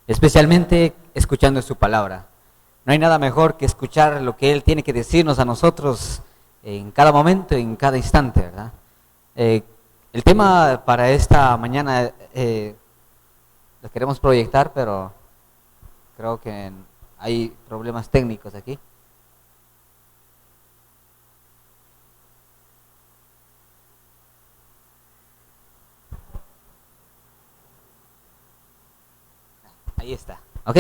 especialmente escuchando su palabra. No hay nada mejor que escuchar lo que Él tiene que decirnos a nosotros en cada momento, en cada instante, ¿verdad? El tema para esta mañana lo queremos proyectar, pero creo que hay problemas técnicos aquí. Ahí está, ¿ok?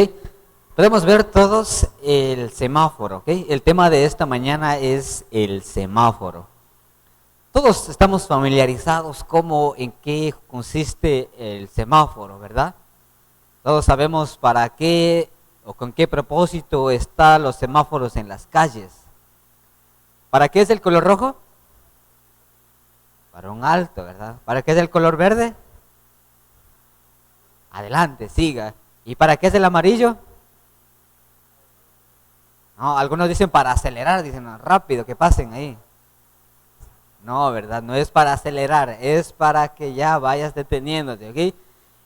Podemos ver todos el semáforo, ¿ok? El tema de esta mañana es el semáforo. Todos estamos familiarizados en qué consiste el semáforo, ¿verdad? Todos sabemos para qué o con qué propósito están los semáforos en las calles. ¿Para qué es el color rojo? Para un alto, ¿verdad? ¿Para qué es el color verde? Adelante, siga. ¿Y para qué es el amarillo? No, algunos dicen para acelerar, dicen rápido, que pasen ahí. No, ¿verdad? No es para acelerar, es para que ya vayas deteniéndote, ¿ok?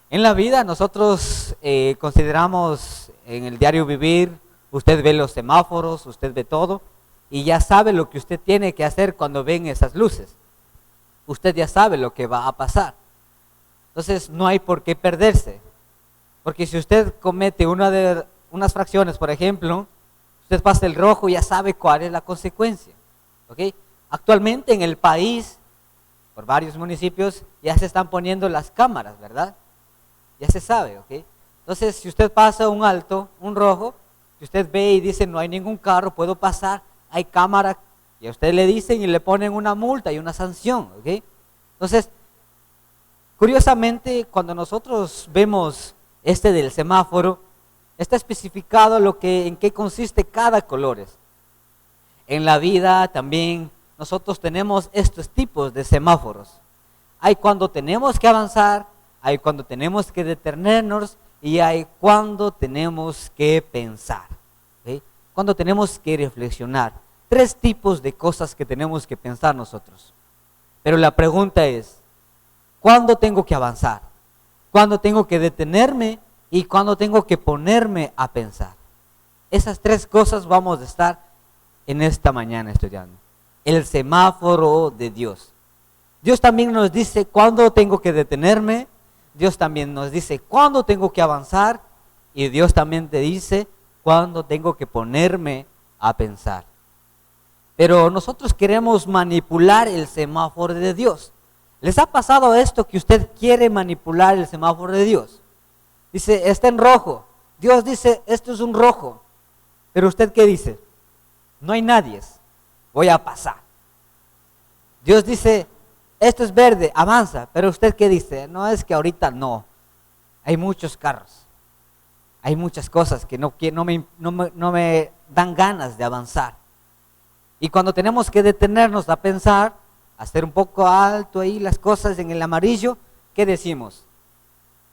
En la vida nosotros consideramos en el diario vivir, usted ve los semáforos, usted ve todo, y ya sabe lo que usted tiene que hacer cuando ven esas luces. Usted ya sabe lo que va a pasar. Entonces no hay por qué perderse. Porque si usted comete unas fracciones, por ejemplo, usted pasa el rojo y ya sabe cuál es la consecuencia, ¿ok? Actualmente en el país, por varios municipios, ya se están poniendo las cámaras, ¿verdad? Ya se sabe, ¿ok? Entonces, si usted pasa un alto, un rojo, si usted ve y dice no hay ningún carro, puedo pasar, hay cámara, y a usted le dicen y le ponen una multa y una sanción, ¿ok? Entonces, curiosamente, cuando nosotros vemos del semáforo, está especificado en qué consiste cada color. En la vida también nosotros tenemos estos tipos de semáforos. Hay cuando tenemos que avanzar, hay cuando tenemos que detenernos y hay cuando tenemos que pensar, ¿sí? Cuando tenemos que reflexionar. 3 tipos de cosas que tenemos que pensar nosotros. Pero la pregunta es, ¿cuándo tengo que avanzar? ¿Cuándo tengo que detenerme? ¿Y cuándo tengo que ponerme a pensar? Esas 3 cosas vamos a estar en esta mañana estudiando. El semáforo de Dios. Dios también nos dice cuándo tengo que detenerme. Dios también nos dice cuándo tengo que avanzar. Y Dios también te dice cuándo tengo que ponerme a pensar. Pero nosotros queremos manipular el semáforo de Dios. ¿Les ha pasado esto que usted quiere manipular el semáforo de Dios? Dice, está en rojo. Dios dice, esto es un rojo. Pero usted, ¿qué dice? No hay nadie, voy a pasar. Dios dice, esto es verde, avanza. Pero usted, ¿qué dice? No, es que ahorita no. Hay muchos carros. Hay muchas cosas que no me dan ganas de avanzar. Y cuando tenemos que detenernos a pensar, hacer un poco alto ahí las cosas en el amarillo, ¿qué decimos?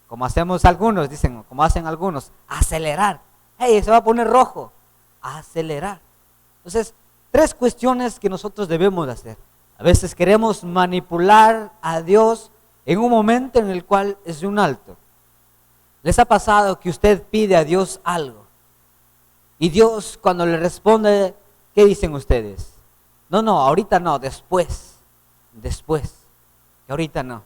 Como hacemos algunos, dicen, como hacen algunos, acelerar. Hey, se va a poner rojo. Acelerar. Entonces, 3 cuestiones que nosotros debemos hacer. A veces queremos manipular a Dios en un momento en el cual es un alto. ¿Les ha pasado que usted pide a Dios algo? Y Dios cuando le responde, ¿qué dicen ustedes? No, ahorita no, después, que ahorita no.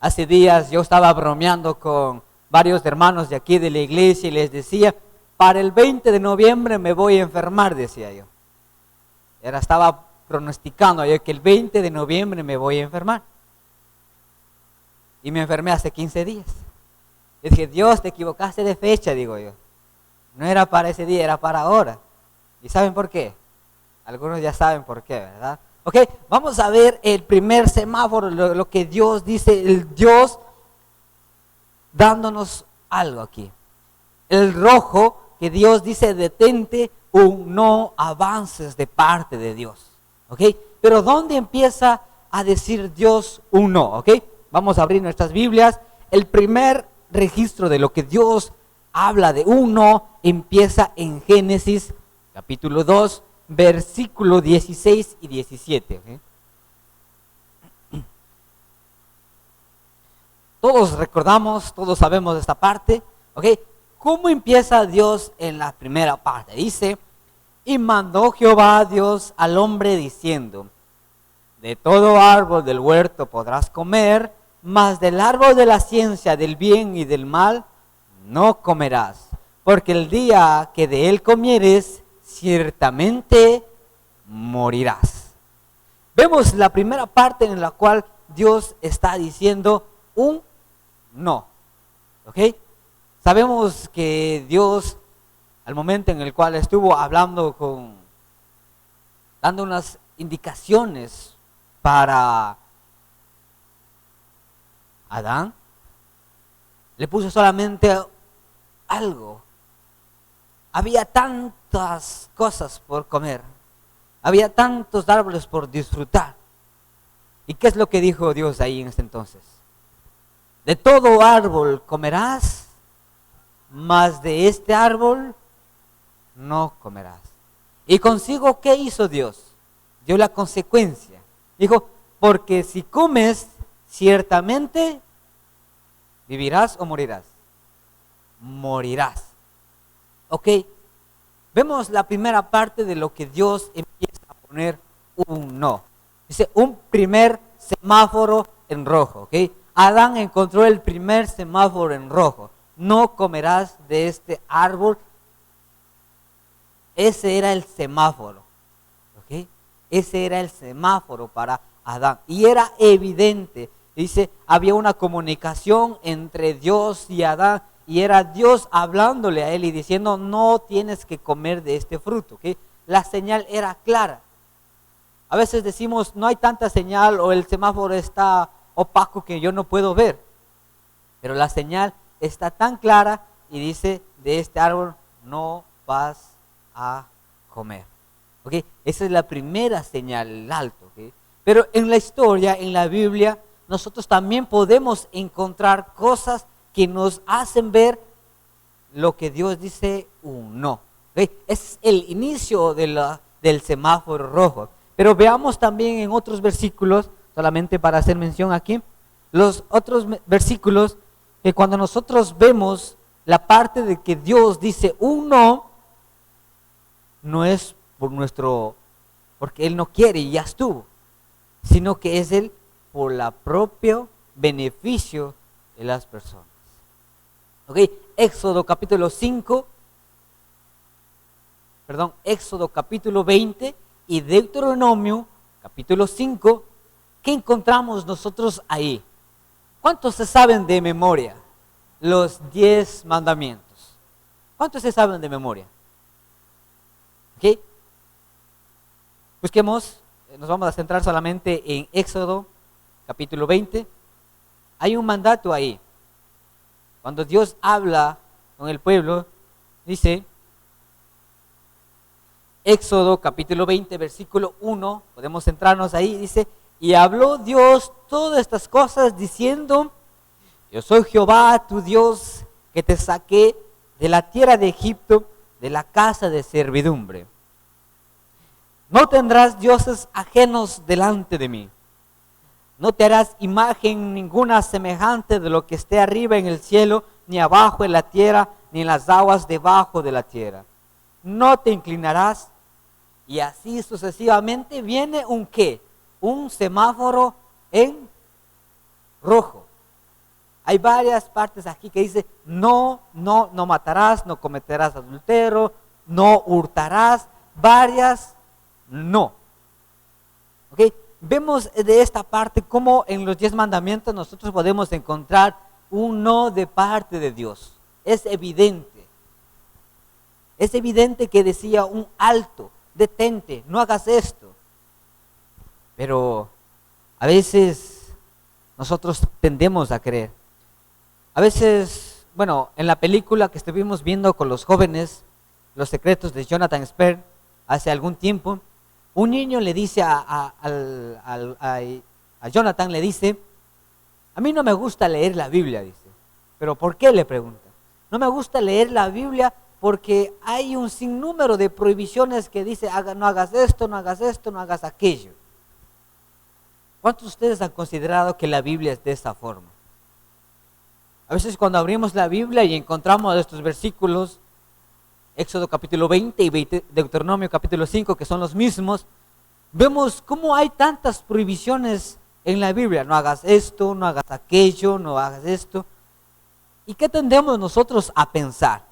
Hace días yo estaba bromeando con varios hermanos de aquí de la iglesia y les decía, para el 20 de noviembre me voy a enfermar, decía yo. Estaba pronosticando yo que el 20 de noviembre me voy a enfermar. Y me enfermé hace 15 días. Y dije, Dios, te equivocaste de fecha, digo yo. No era para ese día, era para ahora. ¿Y saben por qué? Algunos ya saben por qué, ¿verdad? Ok, vamos a ver el primer semáforo, lo que Dios dice, el Dios dándonos algo aquí. El rojo, que Dios dice, detente o no avances de parte de Dios. Ok, pero ¿dónde empieza a decir Dios un no? Ok, vamos a abrir nuestras Biblias. El primer registro de lo que Dios habla de un no empieza en Génesis capítulo 2, versículo 16 y 17. ¿Okay? Todos recordamos, todos sabemos de esta parte. ¿Okay? ¿Cómo empieza Dios en la primera parte? Dice, y mandó Jehová Dios al hombre diciendo, de todo árbol del huerto podrás comer, mas del árbol de la ciencia del bien y del mal no comerás, porque el día que de él comieres, ciertamente morirás. Vemos la primera parte en la cual Dios está diciendo un no. ¿Ok? Sabemos que Dios, al momento en el cual estuvo hablando dando unas indicaciones para Adán, le puso solamente algo. Había tantas cosas por comer, había tantos árboles por disfrutar. ¿Y qué es lo que dijo Dios ahí en este entonces? De todo árbol comerás, mas de este árbol no comerás. Y consigo, ¿qué hizo Dios? Dio la consecuencia. Dijo, porque si comes, ciertamente vivirás o morirás. Morirás. Ok, vemos la primera parte de lo que Dios empieza a poner un no. Dice, un primer semáforo en rojo. Ok, Adán encontró el primer semáforo en rojo. No comerás de este árbol. Ese era el semáforo. ¿Ok? Ese era el semáforo para Adán. Y era evidente. Dice, había una comunicación entre Dios y Adán. Y era Dios hablándole a él y diciendo, no tienes que comer de este fruto. ¿Ok? La señal era clara. A veces decimos, no hay tanta señal o el semáforo está opaco que yo no puedo ver. Pero la señal está tan clara y dice, de este árbol no vas a comer. ¿Okay? Esa es la primera señal, el alto. ¿Okay? Pero en la historia, en la Biblia, nosotros también podemos encontrar cosas que nos hacen ver lo que Dios dice un no. ¿Okay? Es el inicio del semáforo rojo. Pero veamos también en otros versículos, solamente para hacer mención aquí, los otros versículos que cuando nosotros vemos la parte de que Dios dice un no, no es porque Él no quiere y ya estuvo, sino que es Él por el propio beneficio de las personas. ¿Ok? Éxodo capítulo 20 y Deuteronomio capítulo 5, ¿qué encontramos nosotros ahí? ¿Cuántos se saben de memoria los 10 mandamientos? ¿Cuántos se saben de memoria? ¿Ok? Busquemos, nos vamos a centrar solamente en Éxodo capítulo 20. Hay un mandato ahí. Cuando Dios habla con el pueblo, dice, Éxodo capítulo 20, versículo 1, podemos centrarnos ahí, dice, y habló Dios todas estas cosas diciendo, yo soy Jehová tu Dios que te saqué de la tierra de Egipto, de la casa de servidumbre. No tendrás dioses ajenos delante de mí. No te harás imagen ninguna semejante de lo que esté arriba en el cielo, ni abajo en la tierra, ni en las aguas debajo de la tierra. No te inclinarás. Y así sucesivamente viene un ¿qué? Un semáforo en rojo. Hay varias partes aquí que dice no matarás, no cometerás adulterio, no hurtarás, varias no. ¿Ok? Vemos de esta parte cómo en los 10 mandamientos nosotros podemos encontrar un no de parte de Dios. Es evidente. Es evidente que decía un alto, detente, no hagas esto. Pero a veces nosotros tendemos a creer. A veces, bueno, en la película que estuvimos viendo con los jóvenes, Los secretos de Jonathan Spert, hace algún tiempo, un niño le dice a Jonathan, le dice, a mí no me gusta leer la Biblia, dice. ¿Pero por qué? Le pregunta. No me gusta leer la Biblia porque hay un sinnúmero de prohibiciones que dice, no hagas esto, no hagas esto, no hagas aquello. ¿Cuántos de ustedes han considerado que la Biblia es de esa forma? A A veces cuando abrimos la Biblia y encontramos estos versículos, Éxodo capítulo 20 y Deuteronomio capítulo 5, que son los mismos, vemos cómo hay tantas prohibiciones en la Biblia. No hagas esto, no hagas aquello, no hagas esto. ¿Y qué tendemos nosotros a pensar?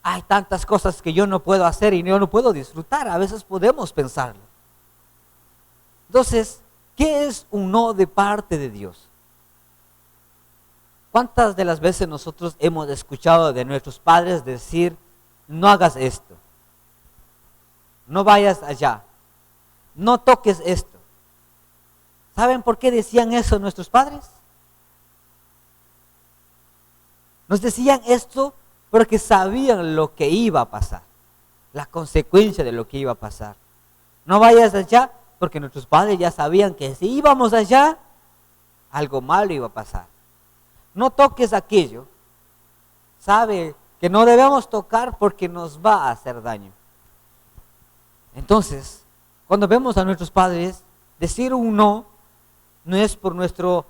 Hay tantas cosas que yo no puedo hacer y yo no puedo disfrutar. A veces podemos pensarlo. Entonces, ¿qué es un no de parte de Dios? ¿Cuántas de las veces nosotros hemos escuchado de nuestros padres decir, no hagas esto, no vayas allá, no toques esto? ¿Saben por qué decían eso nuestros padres? Nos decían esto porque sabían lo que iba a pasar, la consecuencia de lo que iba a pasar. No vayas allá porque nuestros padres ya sabían que si íbamos allá, algo malo iba a pasar. No toques aquello, sabe que no debemos tocar porque nos va a hacer daño. Entonces, cuando vemos a nuestros padres, decir un no, no es por nuestro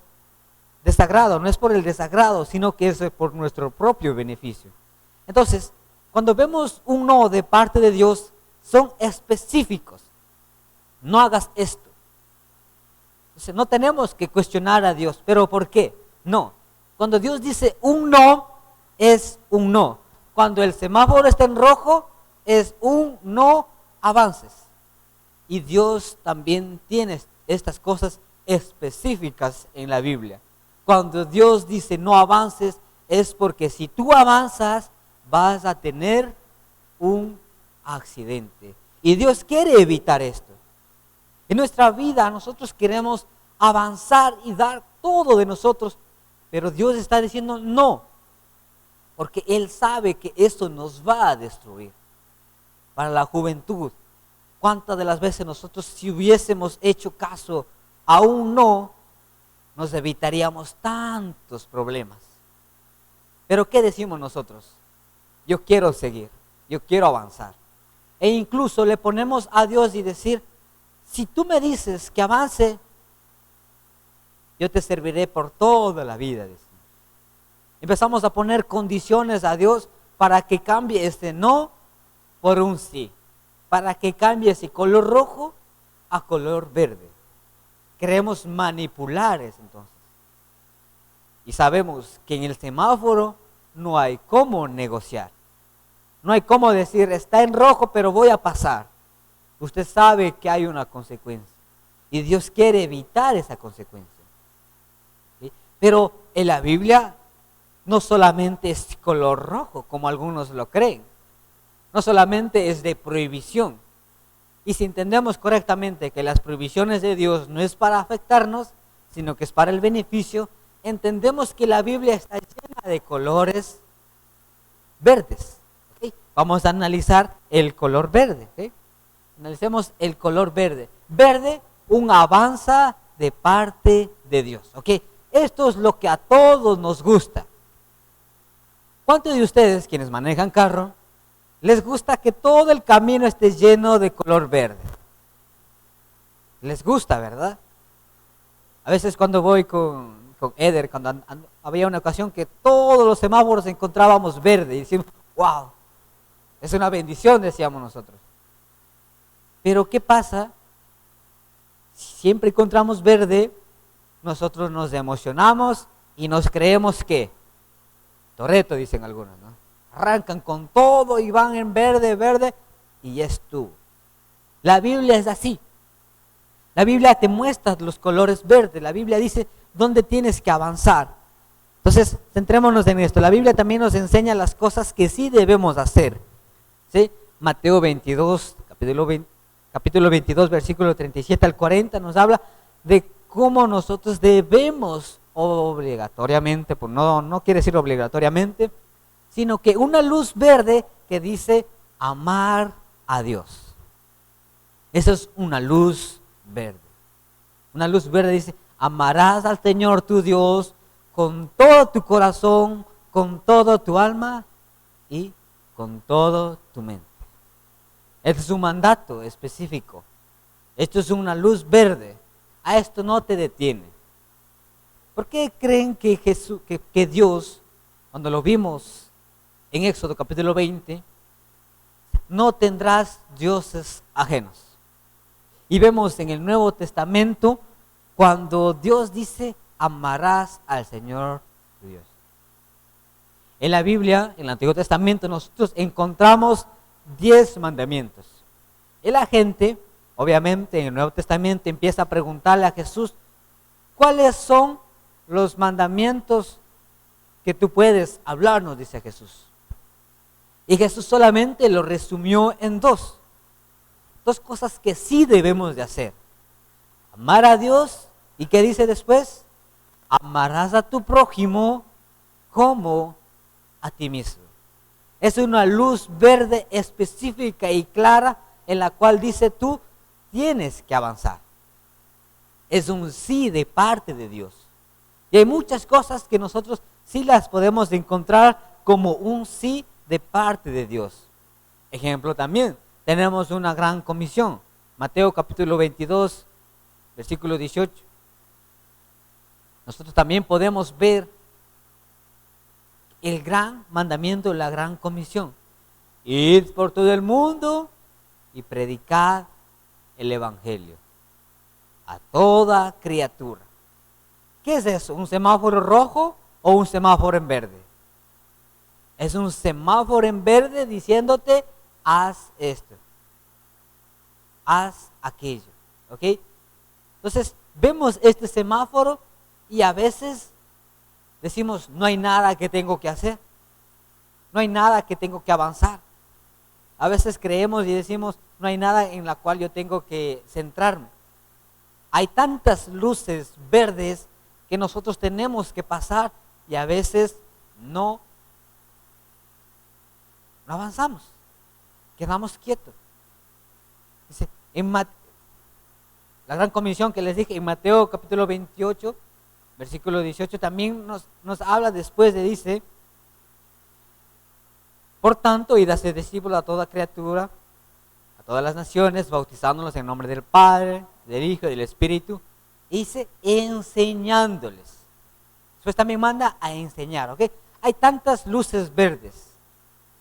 desagrado, no es por el desagrado, sino que es por nuestro propio beneficio. Entonces, cuando vemos un no de parte de Dios, son específicos. No hagas esto. Entonces, no tenemos que cuestionar a Dios. ¿Pero por qué? No. Cuando Dios dice un no, es un no. Cuando el semáforo está en rojo, es un no avances. Y Dios también tiene estas cosas específicas en la Biblia. Cuando Dios dice no avances, es porque si tú avanzas, vas a tener un accidente. Y Dios quiere evitar esto. En nuestra vida nosotros queremos avanzar y dar todo de nosotros, pero Dios está diciendo no, porque Él sabe que esto nos va a destruir. Para la juventud, ¿cuántas de las veces nosotros, si hubiésemos hecho caso a un no, nos evitaríamos tantos problemas? Pero ¿qué decimos nosotros? Yo quiero seguir, yo quiero avanzar. E incluso le ponemos a Dios y decir, si tú me dices que avance, yo te serviré por toda la vida. Decimos. Empezamos a poner condiciones a Dios para que cambie este no por un sí. Para que cambie ese color rojo a color verde. Queremos manipular eso entonces. Y sabemos que en el semáforo no hay cómo negociar. No hay cómo decir, está en rojo pero voy a pasar. Usted sabe que hay una consecuencia. Y Dios quiere evitar esa consecuencia. ¿Sí? Pero en la Biblia no solamente es color rojo, como algunos lo creen. No solamente es de prohibición. Y si entendemos correctamente que las prohibiciones de Dios no es para afectarnos, sino que es para el beneficio, entendemos que la Biblia está llena de colores verdes. ¿Okay? Vamos a analizar el color verde. ¿Okay? Analicemos el color verde. Verde, un avanza de parte de Dios. ¿Okay? Esto es lo que a todos nos gusta. ¿Cuántos de ustedes, quienes manejan carro, les gusta que todo el camino esté lleno de color verde? Les gusta, ¿verdad? A veces cuando voy con Eder, cuando había una ocasión que todos los semáforos encontrábamos verde y decimos, wow, es una bendición, decíamos nosotros. Pero ¿qué pasa? Si siempre encontramos verde, nosotros nos emocionamos y nos creemos que Toretto, dicen algunos, ¿no? Arrancan con todo y van en verde, verde, y ya estuvo. La Biblia es así. La Biblia te muestra los colores verdes. La Biblia dice dónde tienes que avanzar. Entonces, centrémonos en esto. La Biblia también nos enseña las cosas que sí debemos hacer. ¿Sí? Mateo 22, capítulo 22, versículo 37 al 40, nos habla de cómo nosotros debemos obligatoriamente, pues no quiere decir obligatoriamente, sino que una luz verde que dice amar a Dios. Esa es una luz verde. Una luz verde dice, amarás al Señor tu Dios con todo tu corazón, con todo tu alma y con todo tu mente. Este es un mandato específico. Esto es una luz verde. A esto no te detiene. ¿Por qué creen que que Dios, cuando lo vimos en Éxodo capítulo 20, no tendrás dioses ajenos? Y vemos en el Nuevo Testamento cuando Dios dice, amarás al Señor tu Dios. En la Biblia, en el Antiguo Testamento, nosotros encontramos 10 mandamientos. Y la gente, obviamente, en el Nuevo Testamento empieza a preguntarle a Jesús, ¿cuáles son los mandamientos que tú puedes hablarnos? Dice Jesús. Y Jesús solamente lo resumió en dos cosas que sí debemos de hacer. Amar a Dios, ¿y qué dice después? Amarás a tu prójimo como a ti mismo. Es una luz verde específica y clara en la cual dice tú tienes que avanzar. Es un sí de parte de Dios. Y hay muchas cosas que nosotros sí las podemos encontrar como un sí de parte de Dios. Ejemplo también, tenemos una gran comisión. Mateo capítulo 22, versículo 18. Nosotros también podemos ver el gran mandamiento, la gran comisión. Id por todo el mundo y predicad el evangelio a toda criatura. ¿Qué es eso? ¿Un semáforo rojo o un semáforo en verde? Es un semáforo en verde diciéndote, haz esto, haz aquello, ¿ok? Entonces, vemos este semáforo y a veces decimos, no hay nada que tengo que hacer, no hay nada que tengo que avanzar. A veces creemos y decimos, no hay nada en la cual yo tengo que centrarme. Hay tantas luces verdes que nosotros tenemos que pasar y a veces no avanzamos, quedamos quietos. Dice, la gran comisión que les dije en Mateo capítulo 28, versículo 18, también nos habla después dice, por tanto, id a ser discípulos a toda criatura, a todas las naciones, bautizándolos en nombre del Padre, del Hijo y del Espíritu, y dice, enseñándoles. Después también manda a enseñar, ¿ok? Hay tantas luces verdes.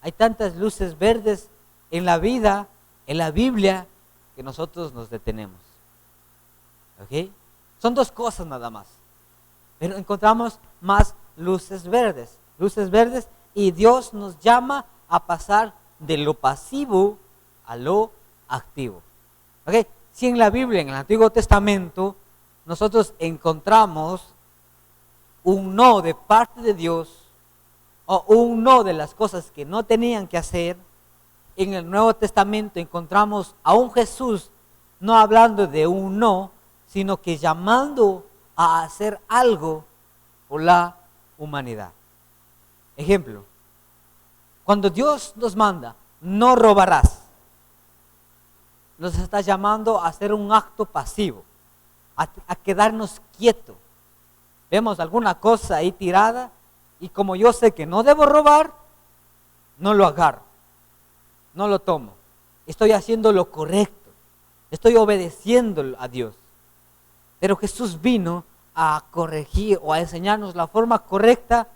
Hay tantas luces verdes en la vida, en la Biblia, que nosotros nos detenemos. ¿Ok? Son dos cosas nada más. Pero encontramos más luces verdes. Luces verdes y Dios nos llama a pasar de lo pasivo a lo activo. ¿Ok? Si en la Biblia, en el Antiguo Testamento, nosotros encontramos un no de parte de Dios, o un no de las cosas que no tenían que hacer, en el Nuevo Testamento encontramos a un Jesús no hablando de un no, sino que llamando a hacer algo por la humanidad. Ejemplo, cuando Dios nos manda, no robarás, nos está llamando a hacer un acto pasivo, a quedarnos quietos. Vemos alguna cosa ahí tirada y como yo sé que no debo robar, no lo agarro, no lo tomo. Estoy haciendo lo correcto, estoy obedeciendo a Dios. Pero Jesús vino a corregir o a enseñarnos la forma correcta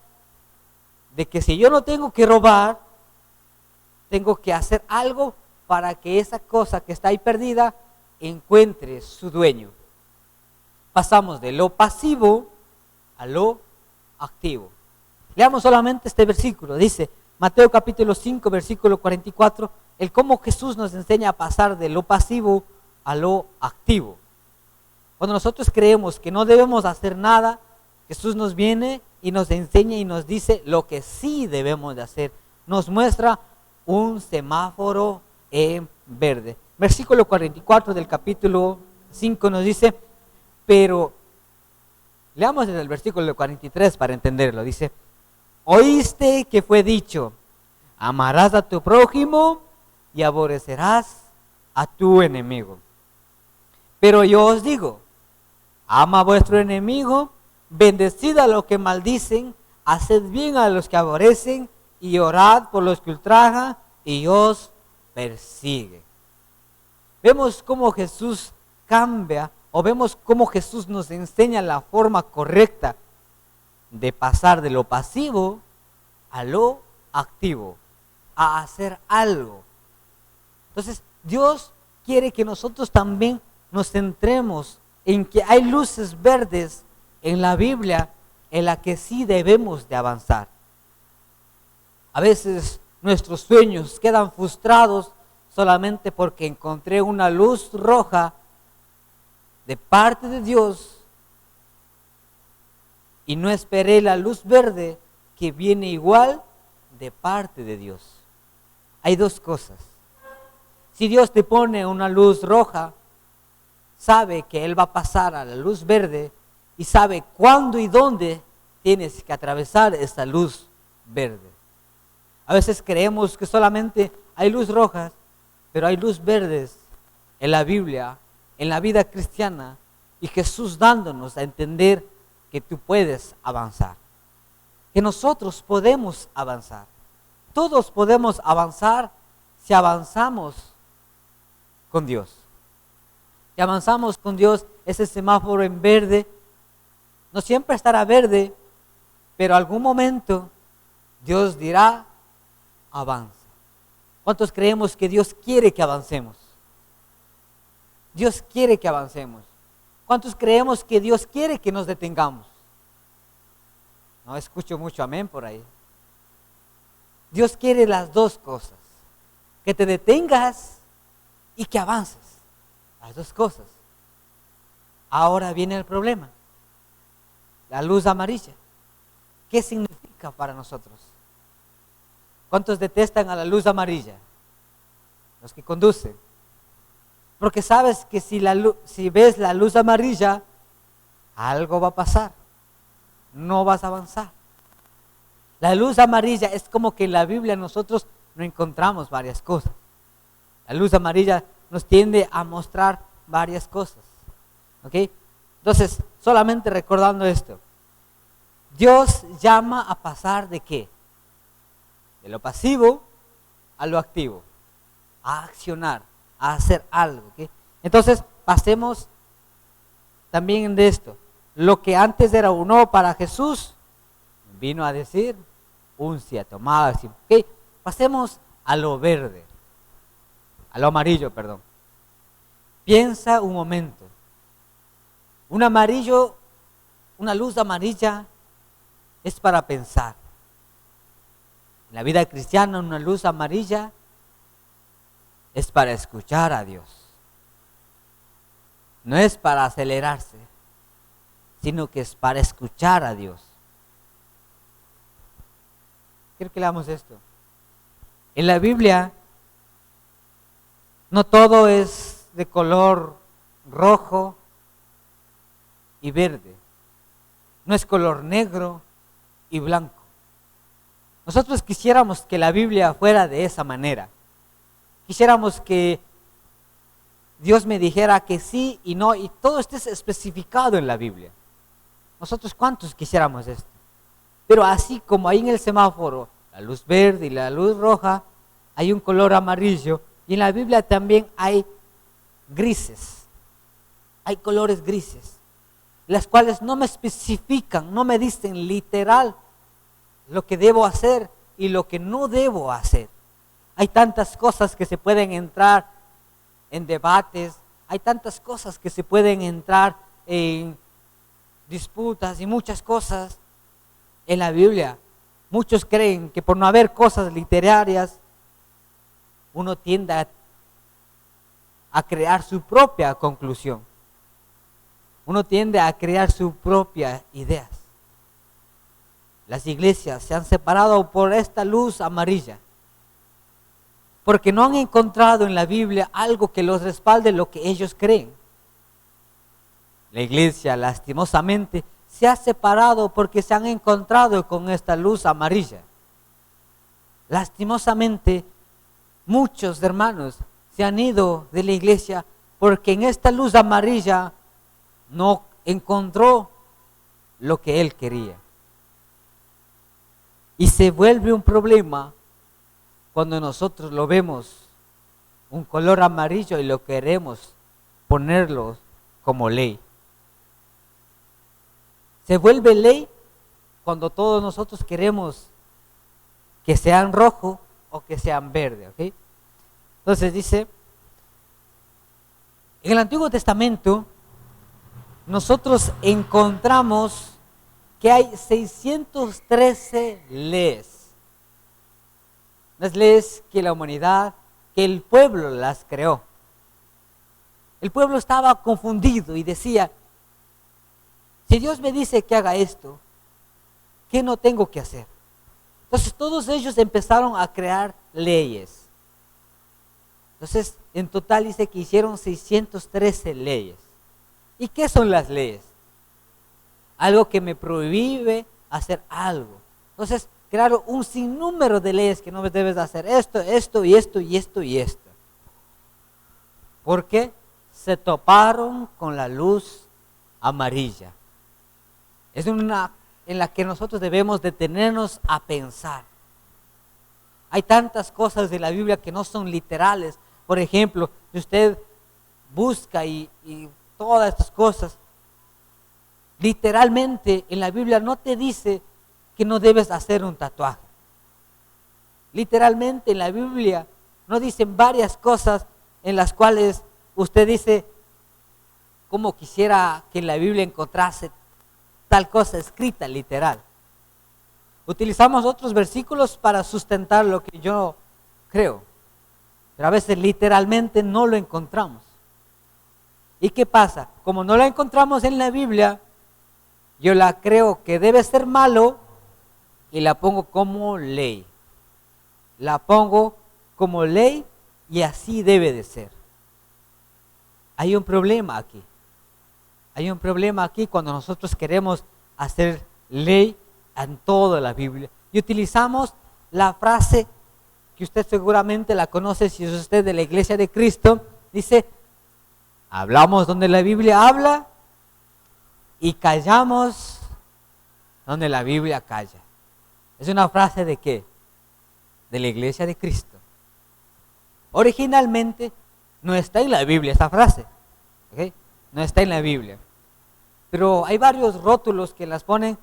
de que si yo no tengo que robar, tengo que hacer algo para que esa cosa que está ahí perdida encuentre su dueño. Pasamos de lo pasivo a lo activo. Leamos solamente este versículo. Dice Mateo capítulo 5, versículo 44, el cómo Jesús nos enseña a pasar de lo pasivo a lo activo. Cuando nosotros creemos que no debemos hacer nada, Jesús nos viene y nos enseña y nos dice lo que sí debemos de hacer. Nos muestra un semáforo en verde. Versículo 44 del capítulo 5 nos dice, pero, leamos desde el versículo 43 para entenderlo. Dice, oíste que fue dicho, amarás a tu prójimo y aborrecerás a tu enemigo. Pero yo os digo, ama a vuestro enemigo, bendecid a los que maldicen, haced bien a los que aborrecen y orad por los que ultrajan y os persiguen. Vemos cómo Jesús cambia o vemos cómo Jesús nos enseña la forma correcta de pasar de lo pasivo a lo activo, a hacer algo. Entonces, Dios quiere que nosotros también nos centremos en que hay luces verdes en la Biblia en la que sí debemos de avanzar. A veces nuestros sueños quedan frustrados solamente porque encontré una luz roja de parte de Dios y no esperé la luz verde que viene igual de parte de Dios. Hay dos cosas. Si Dios te pone una luz roja, sabe que Él va a pasar a la luz verde y sabe cuándo y dónde tienes que atravesar esa luz verde. A veces creemos que solamente hay luz rojas, pero hay luz verdes en la Biblia, en la vida cristiana, y Jesús dándonos a entender que tú puedes avanzar, que nosotros podemos avanzar. Todos podemos avanzar si avanzamos con Dios. Si avanzamos con Dios, ese semáforo en verde no siempre estará verde, pero algún momento Dios dirá, avanza. ¿Cuántos creemos que Dios quiere que avancemos? Dios quiere que avancemos. ¿Cuántos creemos que Dios quiere que nos detengamos? No escucho mucho amén por ahí. Dios quiere las dos cosas, que te detengas y que avances. Las dos cosas. Ahora viene el problema. La luz amarilla. ¿Qué significa para nosotros? ¿Cuántos detestan a la luz amarilla? Los que conducen. Porque sabes que si ves la luz amarilla, algo va a pasar. No vas a avanzar. La luz amarilla es como que en la Biblia nosotros no encontramos varias cosas. La luz amarilla nos tiende a mostrar varias cosas. ¿Ok? Entonces, solamente recordando esto. Dios llama a pasar ¿de qué? De lo pasivo a lo activo. A accionar, a hacer algo. ¿Ok? Entonces, pasemos también de esto. Lo que antes era un no para Jesús, vino a decir un sí a Tomás. ¿Ok? Pasemos a lo verde. A lo amarillo, perdón. Piensa un momento. Un amarillo, una luz amarilla es para pensar. En la vida cristiana, una luz amarilla es para escuchar a Dios. No es para acelerarse, sino que es para escuchar a Dios. Quiero que leamos esto. En la Biblia, no todo es de color rojo y verde. No es color negro y blanco. Nosotros quisiéramos que la Biblia fuera de esa manera. Quisiéramos que Dios me dijera que sí y no, y todo esté especificado en la Biblia. Nosotros, ¿cuántos quisiéramos esto? Pero así como hay en el semáforo la luz verde y la luz roja, hay un color amarillo, y en la Biblia también hay grises. Hay colores grises, las cuales no me especifican, no me dicen literal lo que debo hacer y lo que no debo hacer. Hay tantas cosas que se pueden entrar en debates, hay tantas cosas que se pueden entrar en disputas y muchas cosas en la Biblia. Muchos creen que por no haber cosas literarias, uno tiende a crear su propia conclusión. Uno tiende a crear sus propias ideas. Las iglesias se han separado por esta luz amarilla, porque no han encontrado en la Biblia algo que los respalde lo que ellos creen. La iglesia, lastimosamente, se ha separado porque se han encontrado con esta luz amarilla. Lastimosamente, muchos hermanos se han ido de la iglesia porque en esta luz amarilla no encontró lo que él quería. Y se vuelve un problema cuando nosotros lo vemos un color amarillo y lo queremos ponerlo como ley. Se vuelve ley cuando todos nosotros queremos que sean rojo o que sean verde, ¿ok? Entonces dice, en el Antiguo Testamento nosotros encontramos que hay 613 leyes. Las leyes que la humanidad, que el pueblo las creó. El pueblo estaba confundido y decía, si Dios me dice que haga esto, ¿qué no tengo que hacer? Entonces todos ellos empezaron a crear leyes. Entonces en total dice que hicieron 613 leyes. ¿Y qué son las leyes? Algo que me prohíbe hacer algo. Entonces crearon un sinnúmero de leyes que no debes hacer esto, esto y esto y esto y esto. ¿Por qué? Se toparon con la luz amarilla. Es una en la que nosotros debemos detenernos a pensar. Hay tantas cosas de la Biblia que no son literales. Por ejemplo, si usted busca y todas estas cosas, literalmente en la Biblia no te dice que no debes hacer un tatuaje. Literalmente en la Biblia no dicen varias cosas en las cuales usted dice, como quisiera que en la Biblia encontrase tal cosa escrita literal. Utilizamos otros versículos para sustentar lo que yo creo, pero a veces literalmente no lo encontramos. ¿Y qué pasa? Como no la encontramos en la Biblia, yo la creo que debe ser malo y la pongo como ley. La pongo como ley y así debe de ser. Hay un problema aquí. Hay un problema aquí cuando nosotros queremos hacer ley en toda la Biblia. Y utilizamos la frase que usted seguramente la conoce si es usted de la Iglesia de Cristo. Dice, hablamos donde la Biblia habla y callamos donde la Biblia calla. ¿Es una frase de qué? De la Iglesia de Cristo. Originalmente no está en la Biblia esta frase. ¿Okay? No está en la Biblia. Pero hay varios rótulos que las ponen.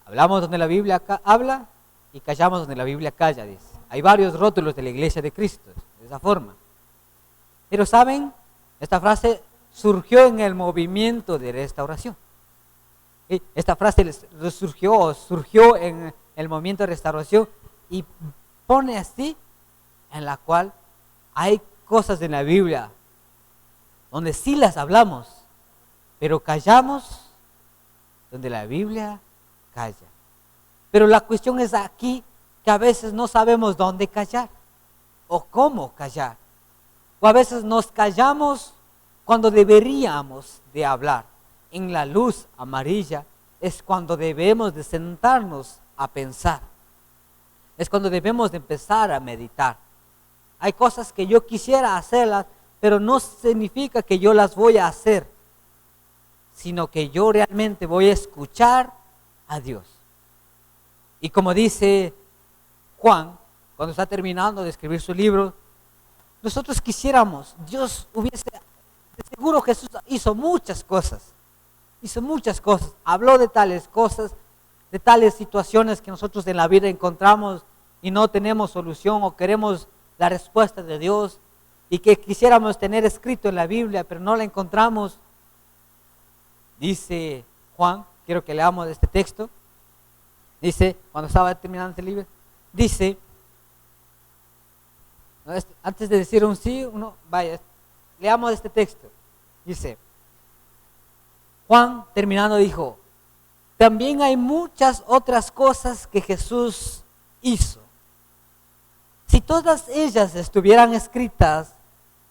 Hablamos donde la Biblia habla y callamos donde la Biblia calla, dice. Hay varios rótulos de la Iglesia de Cristo, de esa forma. Pero ¿saben? Esta frase surgió en el movimiento de restauración. ¿Sí? Esta frase surgió en el movimiento de restauración y pone así, en la cual hay cosas en la Biblia donde sí las hablamos, pero callamos donde la Biblia calla. Pero la cuestión es aquí que a veces no sabemos dónde callar o cómo callar. O a veces nos callamos cuando deberíamos de hablar. En la luz amarilla es cuando debemos de sentarnos a pensar. Es cuando debemos de empezar a meditar. Hay cosas que yo quisiera hacerlas, pero no significa que yo las voy a hacer, sino que yo realmente voy a escuchar a Dios. Y como dice Juan, cuando está terminando de escribir su libro, nosotros quisiéramos, Dios hubiese, de seguro Jesús hizo muchas cosas, habló de tales cosas, de tales situaciones que nosotros en la vida encontramos y no tenemos solución o queremos la respuesta de Dios y que quisiéramos tener escrito en la Biblia, pero no la encontramos. Dice Juan, quiero que leamos este texto, dice, cuando estaba terminando este libro, dice, antes de decir un sí, leamos este texto, dice, Juan terminando dijo, también hay muchas otras cosas que Jesús hizo. Si todas ellas estuvieran escritas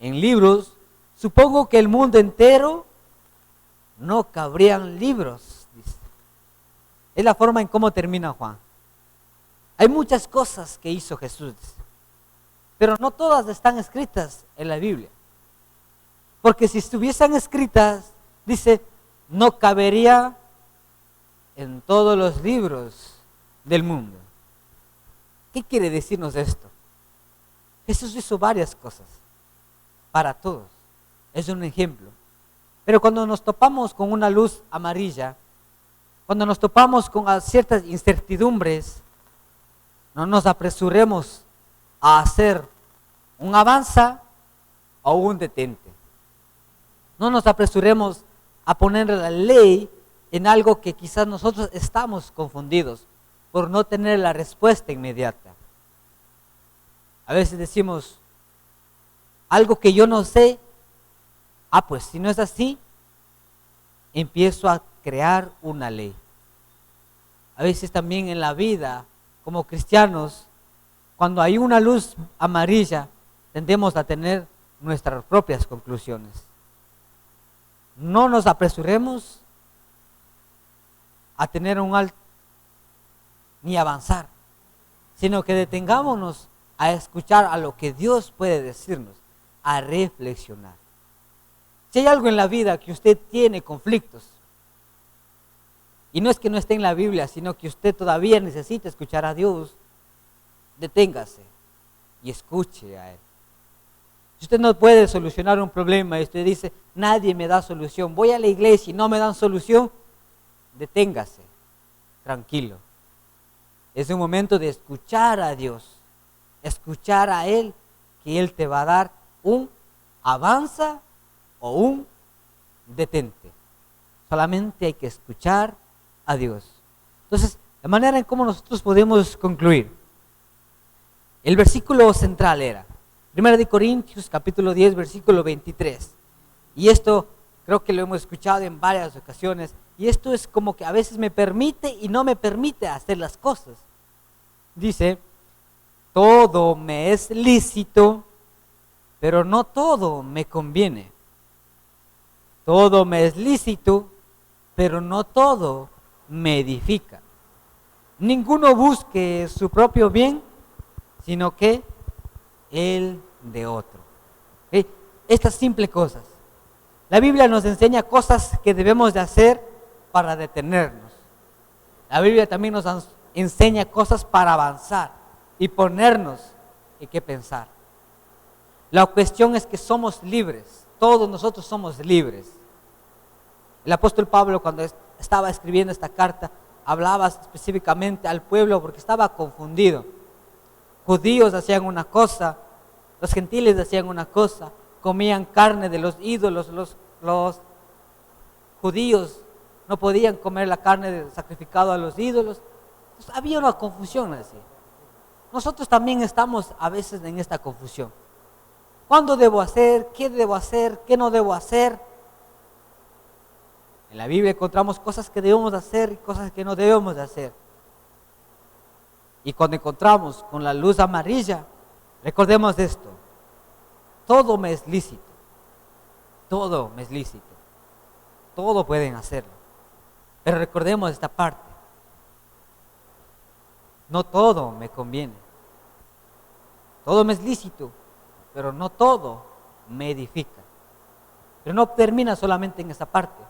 en libros, supongo que el mundo entero no cabrían libros, dice. Es la forma en cómo termina Juan. Hay muchas cosas que hizo Jesús, dice, pero no todas están escritas en la Biblia. Porque si estuviesen escritas, dice, no cabería en todos los libros del mundo. ¿Qué quiere decirnos esto? Jesús hizo varias cosas para todos. Es un ejemplo. Pero cuando nos topamos con una luz amarilla, Cuando nos topamos con ciertas incertidumbres, no nos apresuremos a hacer un avanza o un detente. No nos apresuremos a poner la ley en algo que quizás nosotros estamos confundidos por no tener la respuesta inmediata. A veces decimos, algo que yo no sé, pues si no es así, empiezo a crear una ley. A veces también en la vida, como cristianos, cuando hay una luz amarilla, tendemos a tener nuestras propias conclusiones. No nos apresuremos a tener un alto ni avanzar, sino que detengámonos a escuchar a lo que Dios puede decirnos, a reflexionar. Si hay algo en la vida que usted tiene conflictos, y no es que no esté en la Biblia, sino que usted todavía necesita escuchar a Dios, deténgase y escuche a Él. Si usted no puede solucionar un problema y usted dice, nadie me da solución, voy a la iglesia y no me dan solución, deténgase, tranquilo. Es un momento de escuchar a Dios, escuchar a Él, que Él te va a dar un avanza o un detente. Solamente hay que escuchar a Dios. Entonces, la manera en cómo nosotros podemos concluir. El versículo central era 1 Corintios capítulo 10, versículo 23. Y esto creo que lo hemos escuchado en varias ocasiones. Y esto es como que a veces me permite y no me permite hacer las cosas. Dice, todo me es lícito, pero no todo me conviene. Todo me es lícito, pero no todo me edifica. Ninguno busque su propio bien, sino que el de otro. ¿Okay? Estas simples cosas. La Biblia nos enseña cosas que debemos de hacer para detenernos. La Biblia también nos enseña cosas para avanzar y ponernos en qué pensar. La cuestión es que somos libres. Todos nosotros somos libres. El apóstol Pablo, cuando estaba escribiendo esta carta, hablaba específicamente al pueblo porque estaba confundido. Judíos hacían una cosa, los gentiles hacían una cosa, comían carne de los ídolos, los judíos no podían comer la carne sacrificada a los ídolos. Entonces, había una confusión así. Nosotros también estamos a veces en esta confusión. ¿Cuándo debo hacer? ¿Qué debo hacer? ¿Qué no debo hacer? En la Biblia encontramos cosas que debemos hacer y cosas que no debemos de hacer. Y cuando encontramos con la luz amarilla, recordemos esto. Todo me es lícito. Todo me es lícito. Todo pueden hacerlo. Pero recordemos esta parte. No todo me conviene. Todo me es lícito, pero no todo me edifica. Pero no termina solamente en esa parte,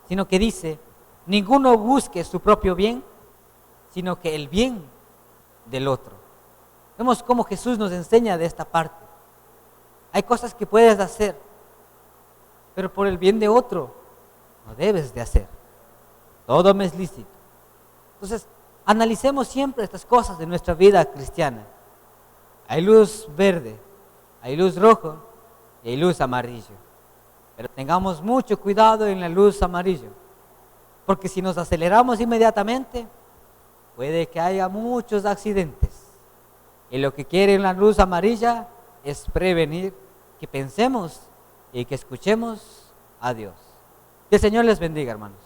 sino que dice, ninguno busque su propio bien, sino que el bien del otro. Vemos cómo Jesús nos enseña de esta parte. Hay cosas que puedes hacer, pero por el bien de otro no debes de hacer. Todo me es lícito. Entonces, analicemos siempre estas cosas de nuestra vida cristiana. Hay luz verde, hay luz roja y hay luz amarillo. Pero tengamos mucho cuidado en la luz amarillo, porque si nos aceleramos inmediatamente, puede que haya muchos accidentes. Y lo que quiere la luz amarilla es prevenir que pensemos y que escuchemos a Dios. Que el Señor les bendiga, hermanos.